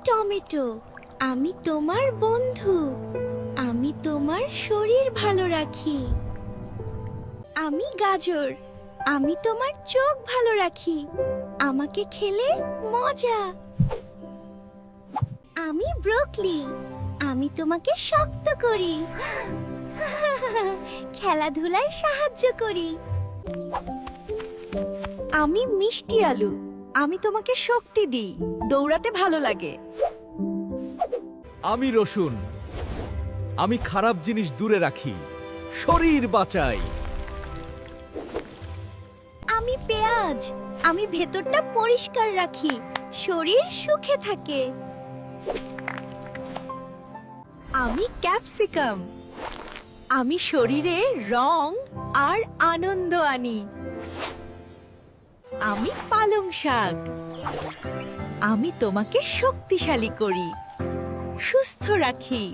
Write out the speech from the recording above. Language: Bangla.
টমেটো, আমি তোমার বন্ধু। আমি তোমার শরীর ভালো রাখি। আমি গাজর, আমি তোমার চোখ ভালো রাখি। আমাকে খেলে মজা। আমি ব্রোকলি, আমি তোমাকে শক্ত করি। খেলাধুলায় সাহায্য করি। আমি মিষ্টি আলু, আমি তোমাকে শক্তি দিই, দৌড়াতে ভালো লাগে। আমি রসুন, আমি খারাপ জিনিস দূরে রাখি, শরীর বাঁচাই। আমি পেঁয়াজ, আমি ভেতরটা পরিষ্কার রাখি, শরীর সুখে থাকে। আমি ক্যাপসিকাম, আমি শরীরে রং আর আনন্দ আনি। আমি পালং শাক, আমি তোমাকে শক্তিশালী করি, সুস্থ রাখি।